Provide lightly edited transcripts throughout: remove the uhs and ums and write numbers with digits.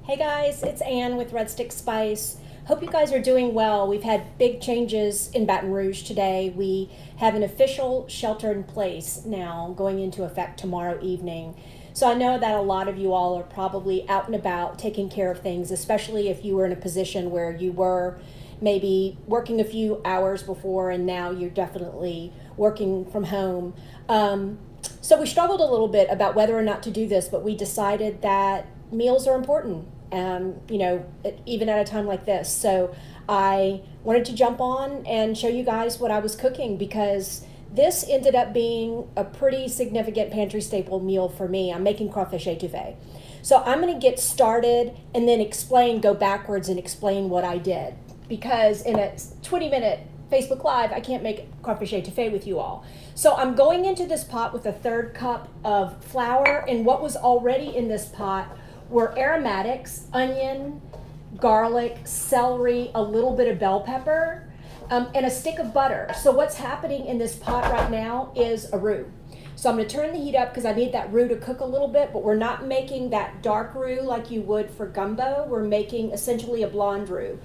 Hey guys, it's Ann with Red Stick Spice. Hope you guys are doing well. We've had big changes in Baton Rouge today. We have an official shelter in place now going into effect tomorrow evening. So I know that a lot of you all are probably out and about taking care of things, especially if you were in a position where you were maybe working a few hours before and now you're definitely working from home. So we struggled a little bit about whether or not to do this, but we decided that meals are important. Even at a time like this. So I wanted to jump on and show you guys what I was cooking because this ended up being a pretty significant pantry staple meal for me. I'm making crawfish étouffée. So I'm going to get started and then go backwards and explain what I did. Because in a 20-minute Facebook Live, I can't make crawfish étouffée with you all. So I'm going into this pot with a 1/3 cup of flour, and what was already in this pot were aromatics, onion, garlic, celery, a little bit of bell pepper, and a stick of butter. So what's happening in this pot right now is a roux. So I'm going to turn the heat up because I need that roux to cook a little bit, but we're not making that dark roux like you would for gumbo. We're making essentially a blonde roux.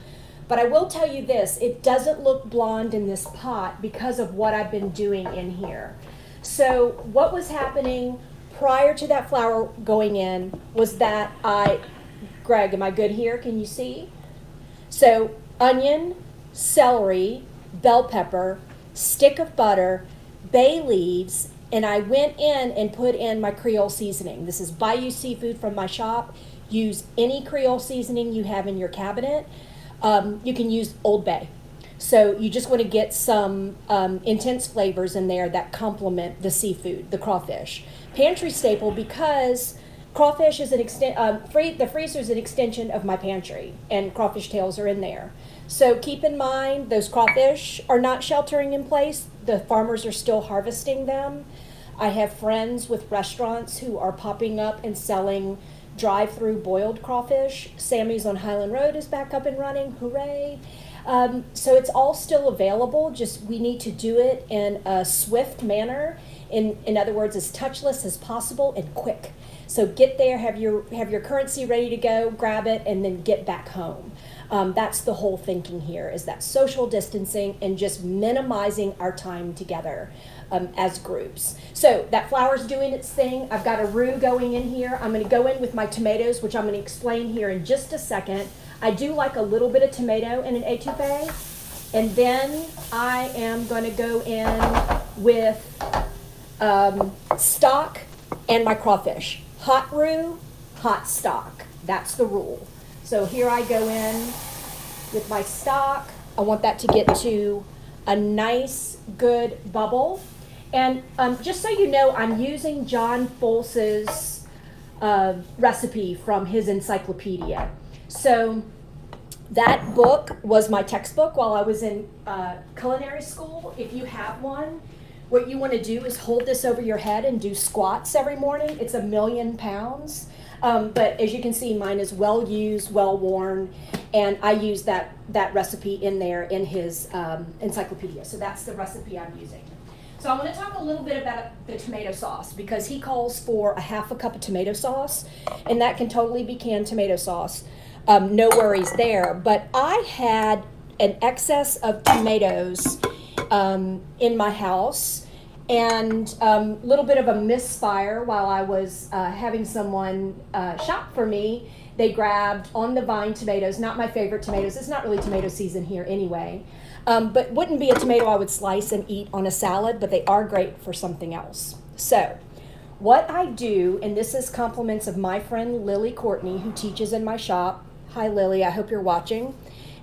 But I will tell you this, it doesn't look blonde in this pot because of what I've been doing in here. So what was happening prior to that flour going in was that Greg, am I good here? Can you see? So onion, celery, bell pepper, stick of butter, bay leaves, and I went in and put in my Creole seasoning. This is Bayou seafood from my shop. Use any Creole seasoning you have in your cabinet. You can use Old Bay. So you just want to get some intense flavors in there that complement the seafood, the crawfish. Pantry staple because crawfish is the freezer is an extension of my pantry, and crawfish tails are in there. So keep in mind those crawfish are not sheltering in place. The farmers are still harvesting them. I have friends with restaurants who are popping up and selling drive-through boiled crawfish. Sammy's on Highland Road is back up and running. Hooray! So it's all still available, just we need to do it in a swift manner. In other words, as touchless as possible and quick. So get there, have your currency ready to go, grab it, and then get back home. That's the whole thinking here, is that social distancing and just minimizing our time together as groups. So that flour's doing its thing. I've got a roux going in here. I'm going to go in with my tomatoes, which I'm going to explain here in just a second. I do like a little bit of tomato in an étouffée. And then I am going to go in with stock and my crawfish. Hot roux, hot stock. That's the rule. So here I go in with my stock. I want that to get to a nice, good bubble. And just so you know, I'm using John Folse's recipe from his encyclopedia. So that book was my textbook while I was in culinary school. If you have one, what you want to do is hold this over your head and do squats every morning. It's 1,000,000 pounds. But as you can see, mine is well used, well worn, and I use that recipe in there in his encyclopedia. So that's the recipe I'm using. So I want to talk a little bit about the tomato sauce because he calls for 1/2 cup of tomato sauce, and that can totally be canned tomato sauce. No worries there. But I had an excess of tomatoes in my house, and a little bit of a misfire while I was having someone shop for me. They grabbed on the vine tomatoes, not my favorite tomatoes. It's not really tomato season here anyway. But wouldn't be a tomato I would slice and eat on a salad, but they are great for something else. So what I do, and this is compliments of my friend Lily Courtney, who teaches in my shop. Hi Lily, I hope you're watching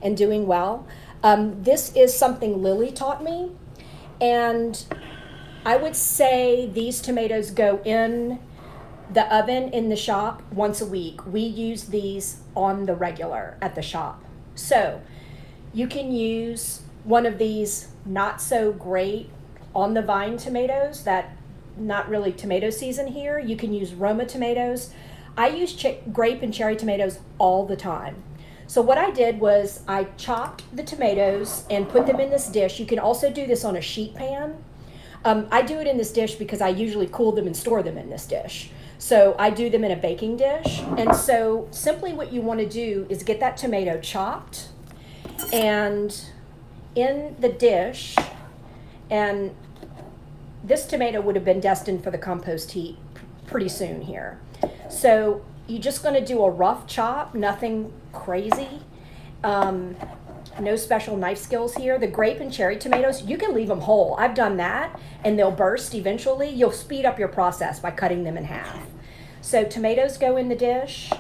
and doing well. This is something Lily taught me, and I would say these tomatoes go in the oven in the shop once a week. We use these on the regular at the shop. So you can use one of these not so great on the vine tomatoes that not really tomato season here. You can use Roma tomatoes. I use grape and cherry tomatoes all the time. So what I did was I chopped the tomatoes and put them in this dish. You can also do this on a sheet pan. I do it in this dish because I usually cool them and store them in this dish. So I do them in a baking dish. And so simply what you want to do is get that tomato chopped and in the dish, and this tomato would have been destined for the compost heap pretty soon here. So you're just going to do a rough chop, nothing crazy. No special knife skills here. The grape and cherry tomatoes, you can leave them whole. I've done that, and they'll burst eventually. You'll speed up your process by cutting them in half. So tomatoes go in the dish,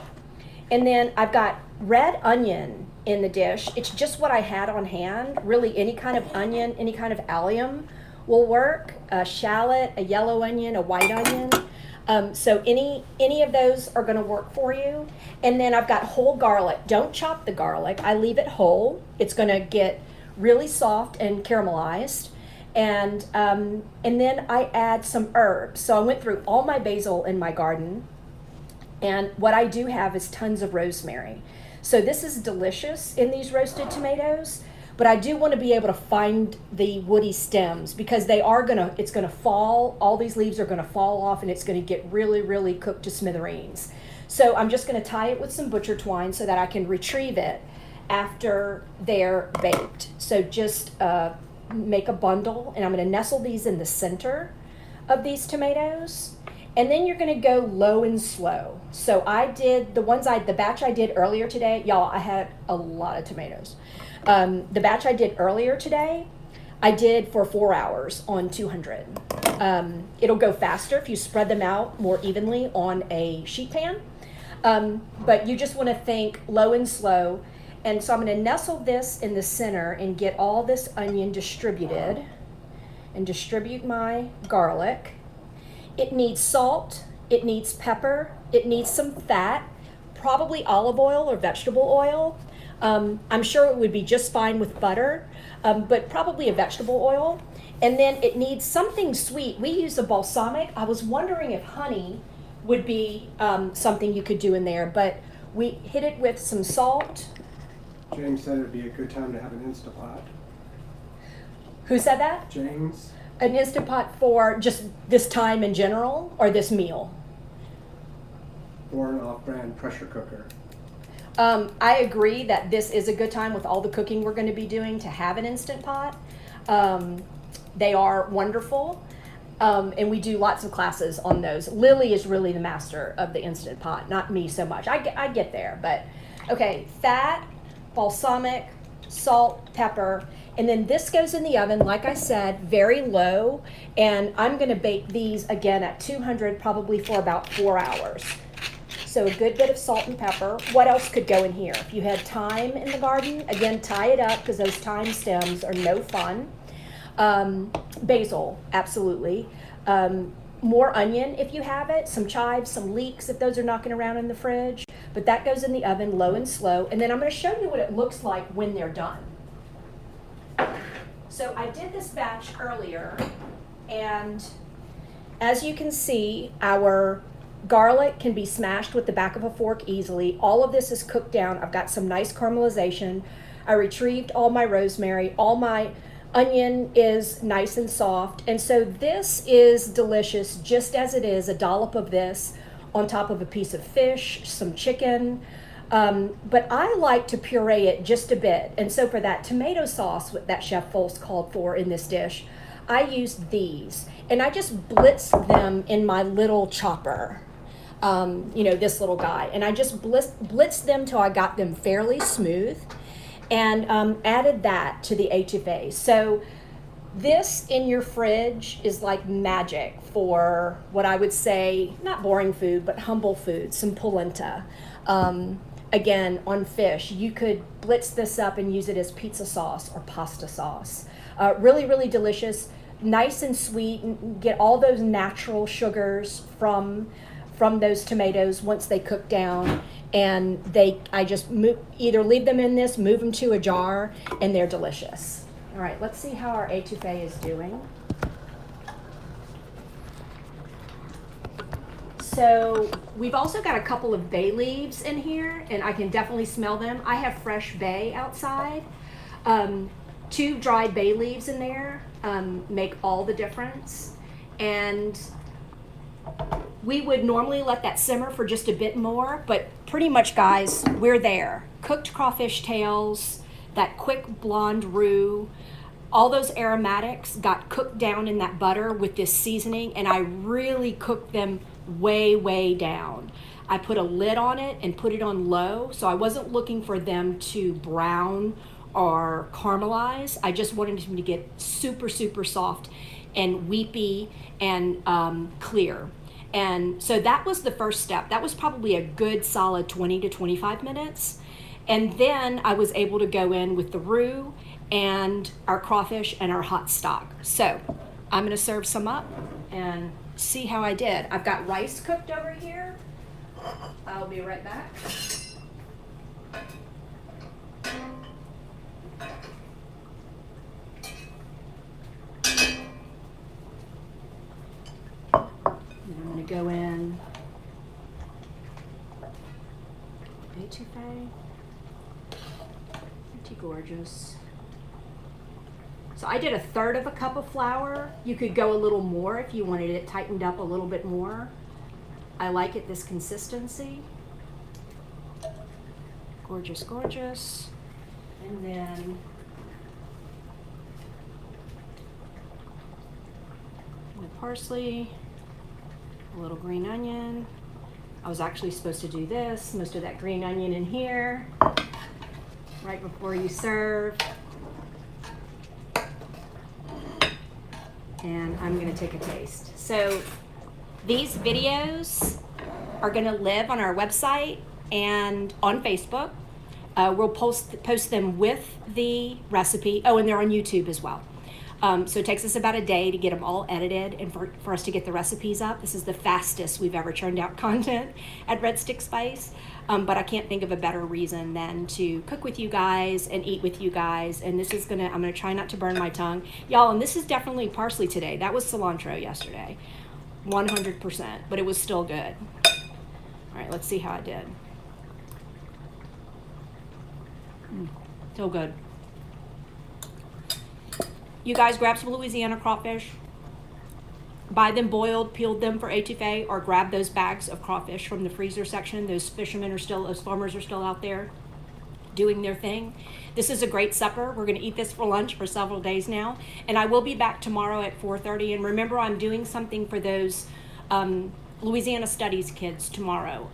and then I've got red onion in the dish. It's just what I had on hand. Really, any kind of onion, any kind of allium will work. A shallot, a yellow onion, a white onion. So any of those are going to work for you. And then I've got whole garlic. Don't chop the garlic. I leave it whole. It's going to get really soft and caramelized. And then I add some herbs. So I went through all my basil in my garden. And what I do have is tons of rosemary. So this is delicious in these roasted tomatoes. But I do want to be able to find the woody stems because it's going to fall, all these leaves are going to fall off and it's going to get really, really cooked to smithereens. So I'm just going to tie it with some butcher twine so that I can retrieve it after they're baked. So just make a bundle, and I'm going to nestle these in the center of these tomatoes. And then you're going to go low and slow. So I did the batch I did earlier today. Y'all, I had a lot of tomatoes. The batch I did earlier today, I did for 4 hours on 200. It'll go faster if you spread them out more evenly on a sheet pan. But you just want to think low and slow. And so I'm going to nestle this in the center and get all this onion distributed and distribute my garlic. It needs salt, it needs pepper, it needs some fat, probably olive oil or vegetable oil. I'm sure it would be just fine with butter, but probably a vegetable oil. And then it needs something sweet. We use a balsamic. I was wondering if honey would be something you could do in there, but we hit it with some salt. James said it would be a good time to have an Instapot. Who said that? James. An Instant Pot for just this time in general, or this meal? Or an off-brand pressure cooker. I agree that this is a good time with all the cooking we're going to be doing to have an Instant Pot. They are wonderful, and we do lots of classes on those. Lily is really the master of the Instant Pot, not me so much. I get there, but okay, fat, balsamic, salt, pepper, and then this goes in the oven, like I said, very low, and I'm going to bake these again at 200 probably for about 4 hours. So a good bit of salt and pepper. What else could go in here? If you had thyme in the garden, again, tie it up because those thyme stems are no fun. Basil, absolutely. More onion if you have it, some chives, some leeks if those are knocking around in the fridge. But that goes in the oven low and slow. And then I'm going to show you what it looks like when they're done. So I did this batch earlier, and as you can see, our garlic can be smashed with the back of a fork easily. All of this is cooked down. I've got some nice caramelization. I retrieved all my rosemary. All my onion is nice and soft. And so this is delicious just as it is, a dollop of this on top of a piece of fish, some chicken. But I like to puree it just a bit. And so for that tomato sauce that Chef Folse called for in this dish, I used these. And I just blitzed them in my little chopper, this little guy. And I just blitzed them till I got them fairly smooth, and added that to the étouffée. So this in your fridge is like magic for what I would say, not boring food, but humble food, some polenta. Again, on fish, you could blitz this up and use it as pizza sauce or pasta sauce. Really, really delicious, nice and sweet, and get all those natural sugars from those tomatoes once they cook down. And I just either leave them in this, move them to a jar, and they're delicious. All right, let's see how our étouffée is doing. So we've also got a couple of bay leaves in here, and I can definitely smell them. I have fresh bay outside. 2 dried bay leaves in there make all the difference. And We would normally let that simmer for just a bit more, but pretty much, guys, we're there. Cooked crawfish tails, that quick blonde roux, all those aromatics got cooked down in that butter with this seasoning, and I really cooked them way, way down. I put a lid on it and put it on low, so I wasn't looking for them to brown or caramelize. I just wanted them to get super, super soft and weepy and clear. And so that was the first step. That was probably a good solid 20 to 25 minutes. And then I was able to go in with the roux and our crawfish and our hot stock. So I'm gonna serve some up and see how I did. I've got rice cooked over here. I'll be right back. I'm going to go in étouffée. Pretty gorgeous. So I did 1/3 of a cup of flour. You could go a little more if you wanted it tightened up a little bit more. I like it this consistency. Gorgeous, gorgeous. And then the parsley. A little green onion. I was actually supposed to do this, most of that green onion in here, right before you serve. And I'm gonna take a taste. So these videos are gonna live on our website and on Facebook. We'll post them with the recipe. Oh, and they're on YouTube as well. So it takes us about a day to get them all edited and for us to get the recipes up. This is the fastest we've ever churned out content at Red Stick Spice. But I can't think of a better reason than to cook with you guys and eat with you guys. And this is I'm gonna try not to burn my tongue. Y'all, and this is definitely parsley today. That was cilantro yesterday, 100%, but it was still good. All right, let's see how I did. So good. You guys grab some Louisiana crawfish, buy them boiled, peeled them for étouffée, or grab those bags of crawfish from the freezer section. Those farmers are still out there doing their thing. This is a great supper. We're gonna eat this for lunch for several days now. And I will be back tomorrow at 4:30. And remember, I'm doing something for those Louisiana Studies kids tomorrow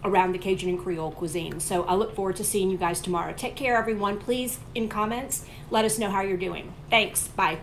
around the Cajun and Creole cuisine. So I look forward to seeing you guys tomorrow. Take care, everyone. Please, in comments, let us know how you're doing. Thanks. Bye.